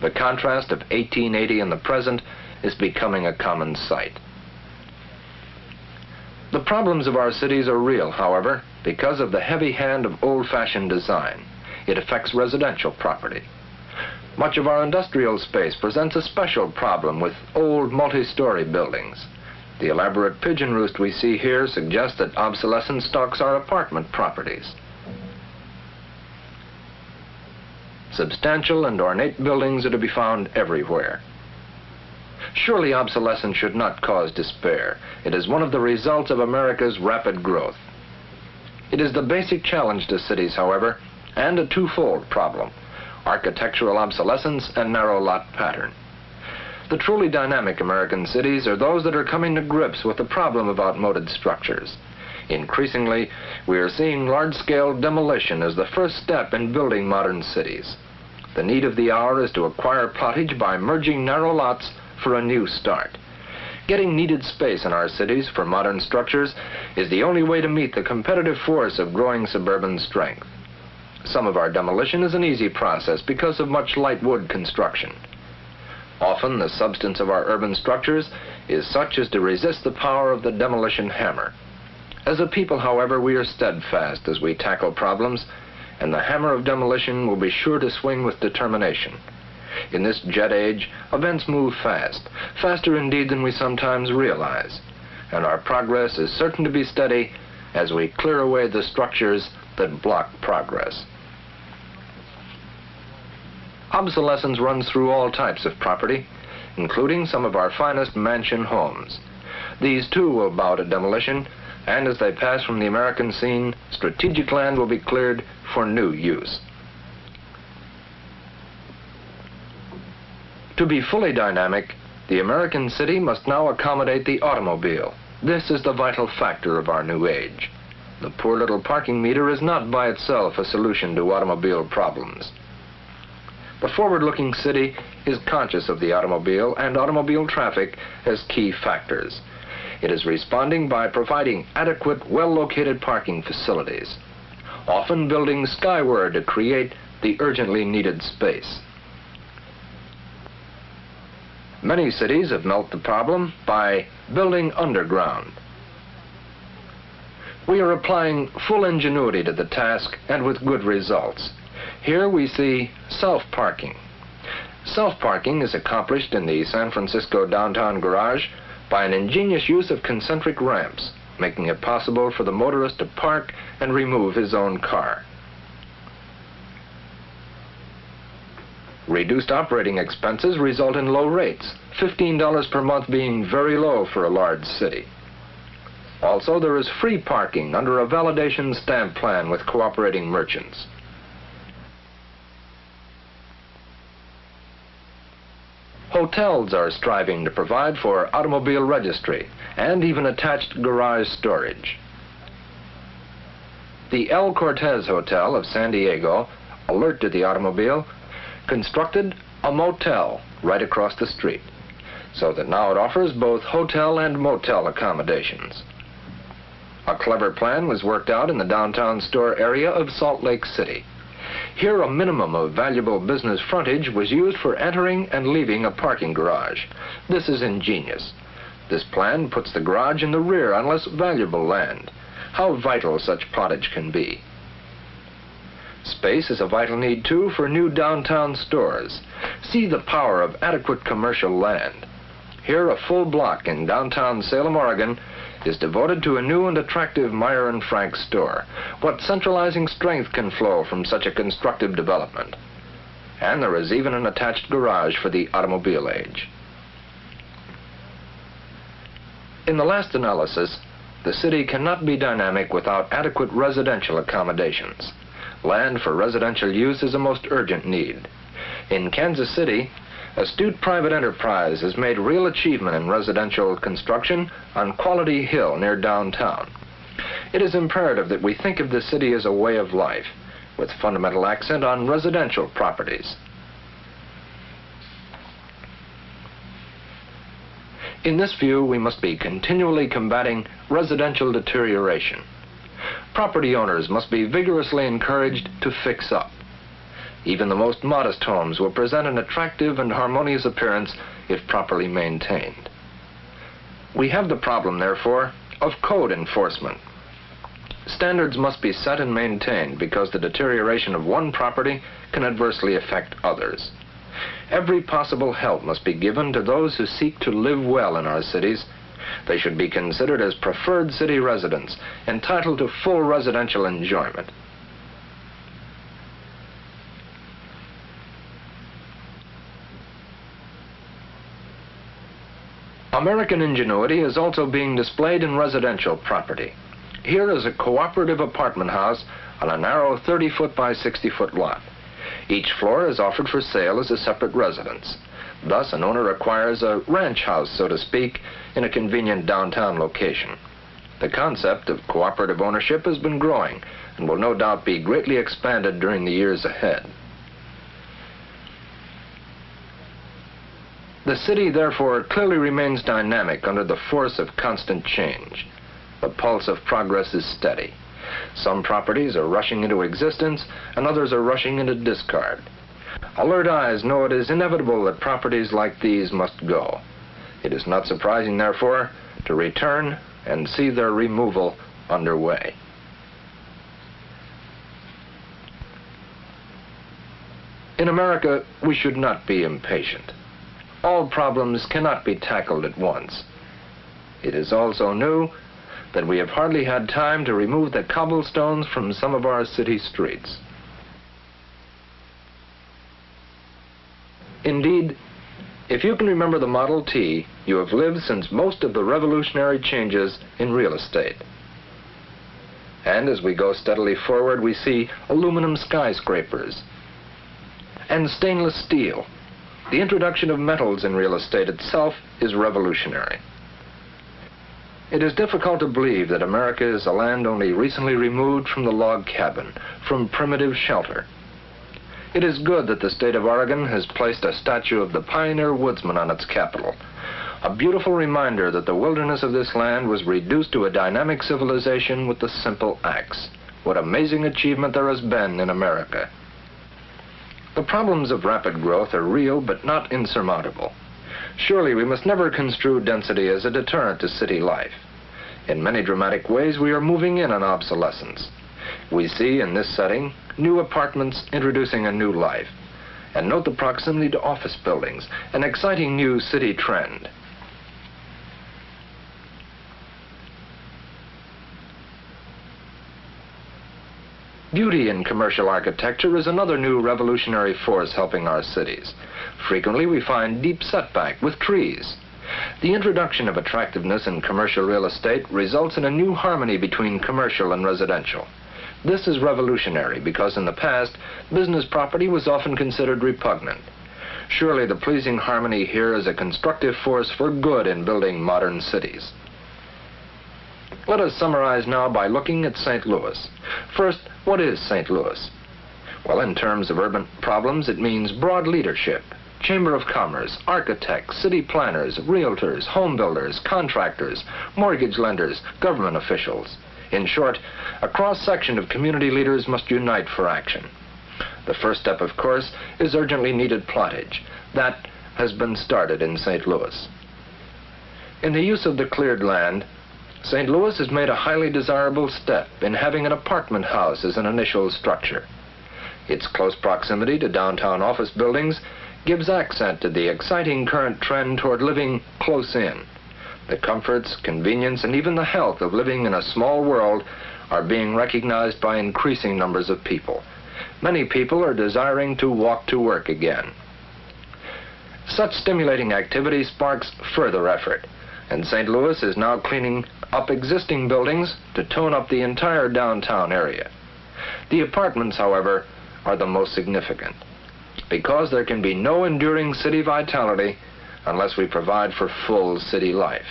The contrast of 1880 and the present is becoming a common sight. The problems of our cities are real, however, because of the heavy hand of old-fashioned design. It affects residential property. Much of our industrial space presents a special problem with old multi-story buildings. The elaborate pigeon roost we see here suggests that obsolescence stalks our apartment properties. Substantial and ornate buildings are to be found everywhere. Surely obsolescence should not cause despair. It is one of the results of America's rapid growth. It is the basic challenge to cities, however, and a twofold problem: architectural obsolescence and narrow lot pattern. The truly dynamic American cities are those that are coming to grips with the problem of outmoded structures. Increasingly, we are seeing large-scale demolition as the first step in building modern cities. The need of the hour is to acquire plottage by merging narrow lots for a new start. Getting needed space in our cities for modern structures is the only way to meet the competitive force of growing suburban strength. Some of our demolition is an easy process because of much light wood construction. Often the substance of our urban structures is such as to resist the power of the demolition hammer. As a people, however, we are steadfast as we tackle problems, and the hammer of demolition will be sure to swing with determination. In this jet age, events move fast, faster indeed than we sometimes realize, and our progress is certain to be steady as we clear away the structures that block progress. Obsolescence runs through all types of property, including some of our finest mansion homes. These too will bow to demolition, and as they pass from the American scene, strategic land will be cleared for new use. To be fully dynamic, the American city must now accommodate the automobile. This is the vital factor of our new age. The poor little parking meter is not by itself a solution to automobile problems. The forward-looking city is conscious of the automobile and automobile traffic as key factors. It is responding by providing adequate, well-located parking facilities, often building skyward to create the urgently needed space. Many cities have met the problem by building underground. We are applying full ingenuity to the task and with good results. Here we see self-parking. Self-parking is accomplished in the San Francisco downtown garage by an ingenious use of concentric ramps, making it possible for the motorist to park and remove his own car. Reduced operating expenses result in low rates, $15 per month being very low for a large city. Also, there is free parking under a validation stamp plan with cooperating merchants. Hotels are striving to provide for automobile registry and even attached garage storage. The El Cortez Hotel of San Diego, alert to the automobile, constructed a motel right across the street, so that now it offers both hotel and motel accommodations. A clever plan was worked out in the downtown store area of Salt Lake City. Here, a minimum of valuable business frontage was used for entering and leaving a parking garage. This is ingenious. This plan puts the garage in the rear on less valuable land. How vital such plottage can be. Space is a vital need, too, for new downtown stores. See the power of adequate commercial land. Here, a full block in downtown Salem, Oregon, is devoted to a new and attractive Meyer & Frank store. What centralizing strength can flow from such a constructive development? And there is even an attached garage for the automobile age. In the last analysis, the city cannot be dynamic without adequate residential accommodations. Land for residential use is a most urgent need. In Kansas City, astute private enterprise has made real achievement in residential construction on Quality Hill near downtown. It is imperative that we think of the city as a way of life, with fundamental accent on residential properties. In this view, we must be continually combating residential deterioration. Property owners must be vigorously encouraged to fix up. Even the most modest homes will present an attractive and harmonious appearance if properly maintained. We have the problem, therefore, of code enforcement. Standards must be set and maintained because the deterioration of one property can adversely affect others. Every possible help must be given to those who seek to live well in our cities. They should be considered as preferred city residents, entitled to full residential enjoyment. American ingenuity is also being displayed in residential property. Here is a cooperative apartment house on a narrow 30-foot by 60-foot lot. Each floor is offered for sale as a separate residence. Thus, an owner acquires a ranch house, so to speak, in a convenient downtown location. The concept of cooperative ownership has been growing and will no doubt be greatly expanded during the years ahead. The city, therefore, clearly remains dynamic under the force of constant change. The pulse of progress is steady. Some properties are rushing into existence, and others are rushing into discard. Alert eyes know it is inevitable that properties like these must go. It is not surprising, therefore, to return and see their removal underway. In America, we should not be impatient. All problems cannot be tackled at once. It is also new that we have hardly had time to remove the cobblestones from some of our city streets. Indeed, if you can remember the Model T, you have lived since most of the revolutionary changes in real estate. And as we go steadily forward, we see aluminum skyscrapers and stainless steel. The introduction of metals in real estate itself is revolutionary. It is difficult to believe that America is a land only recently removed from the log cabin, from primitive shelter. It is good that the state of Oregon has placed a statue of the pioneer woodsman on its capital, a beautiful reminder that the wilderness of this land was reduced to a dynamic civilization with the simple axe. What amazing achievement there has been in America. The problems of rapid growth are real but not insurmountable. Surely we must never construe density as a deterrent to city life. In many dramatic ways, we are moving in on obsolescence. We see in this setting new apartments introducing a new life. And note the proximity to office buildings, an exciting new city trend. Beauty in commercial architecture is another new revolutionary force helping our cities. Frequently we find deep setback with trees. The introduction of attractiveness in commercial real estate results in a new harmony between commercial and residential. This is revolutionary because in the past, business property was often considered repugnant. Surely the pleasing harmony here is a constructive force for good in building modern cities. Let us summarize now by looking at St. Louis. First, what is St. Louis? Well, in terms of urban problems, it means broad leadership, Chamber of Commerce, architects, city planners, realtors, home builders, contractors, mortgage lenders, government officials. In short, a cross-section of community leaders must unite for action. The first step, of course, is urgently needed plottage. That has been started in St. Louis. In the use of the cleared land, St. Louis has made a highly desirable step in having an apartment house as an initial structure. Its close proximity to downtown office buildings gives accent to the exciting current trend toward living close in. The comforts, convenience, and even the health of living in a small world are being recognized by increasing numbers of people. Many people are desiring to walk to work again. Such stimulating activity sparks further effort, and St. Louis is now cleaning up existing buildings to tone up the entire downtown area. The apartments, however, are the most significant, because there can be no enduring city vitality unless we provide for full city life.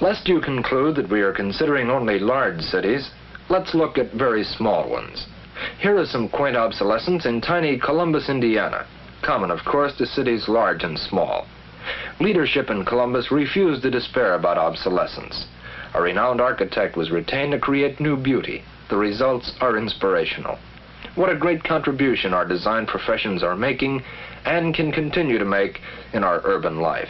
Lest you conclude that we are considering only large cities, let's look at very small ones. Here is some quaint obsolescence in tiny Columbus, Indiana, common, of course, to cities large and small. Leadership in Columbus refused to despair about obsolescence. A renowned architect was retained to create new beauty. The results are inspirational. What a great contribution our design professions are making and can continue to make in our urban life.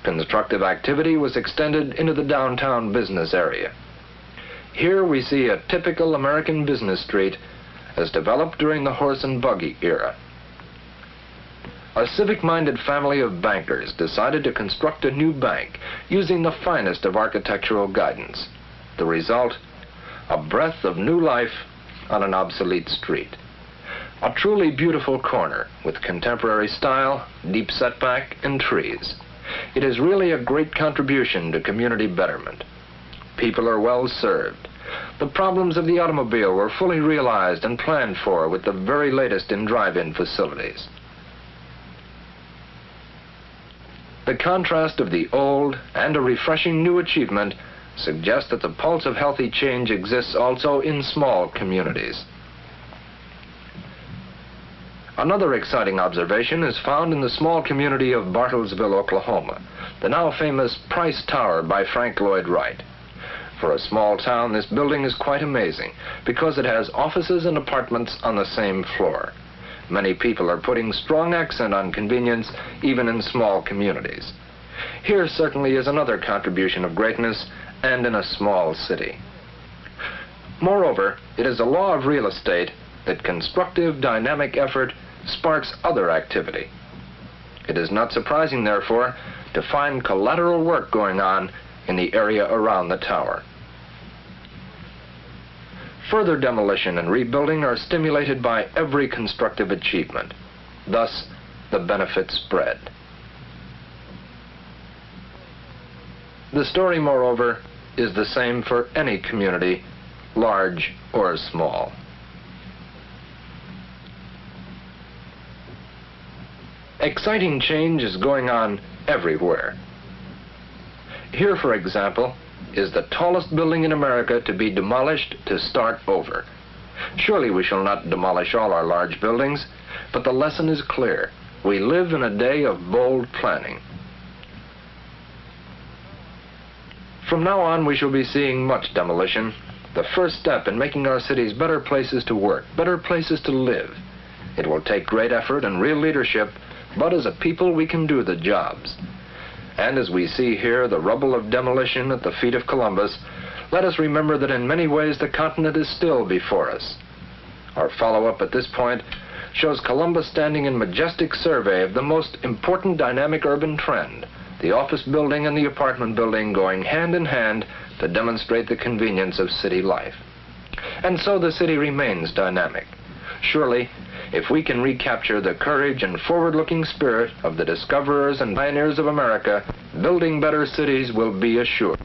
Constructive activity was extended into the downtown business area. Here we see a typical American business street as developed during the horse and buggy era. A civic-minded family of bankers decided to construct a new bank using the finest of architectural guidance. The result, a breath of new life on an obsolete street. A truly beautiful corner with contemporary style, deep setback, and trees. It is really a great contribution to community betterment. People are well served. The problems of the automobile were fully realized and planned for with the very latest in drive-in facilities. The contrast of the old and a refreshing new achievement suggests that the pulse of healthy change exists also in small communities. Another exciting observation is found in the small community of Bartlesville, Oklahoma, the now famous Price Tower by Frank Lloyd Wright. For a small town, this building is quite amazing because it has offices and apartments on the same floor. Many people are putting strong accent on convenience even in small communities. Here certainly is another contribution of greatness and in a small city. Moreover, it is a law of real estate that constructive, dynamic effort sparks other activity. It is not surprising, therefore, to find collateral work going on in the area around the tower. Further demolition and rebuilding are stimulated by every constructive achievement. Thus, the benefits spread. The story, moreover, is the same for any community, large or small. Exciting change is going on everywhere. Here, for example, is the tallest building in America to be demolished to start over. Surely we shall not demolish all our large buildings, but the lesson is clear. We live in a day of bold planning. From now on, we shall be seeing much demolition, the first step in making our cities better places to work, better places to live. It will take great effort and real leadership, but as a people we can do the jobs. And as we see here the rubble of demolition at the feet of Columbus, let us remember that in many ways the continent is still before us. Our follow-up at this point shows Columbus standing in majestic survey of the most important dynamic urban trend, the office building and the apartment building going hand in hand to demonstrate the convenience of city life. And so the city remains dynamic. Surely, if we can recapture the courage and forward-looking spirit of the discoverers and pioneers of America, building better cities will be assured.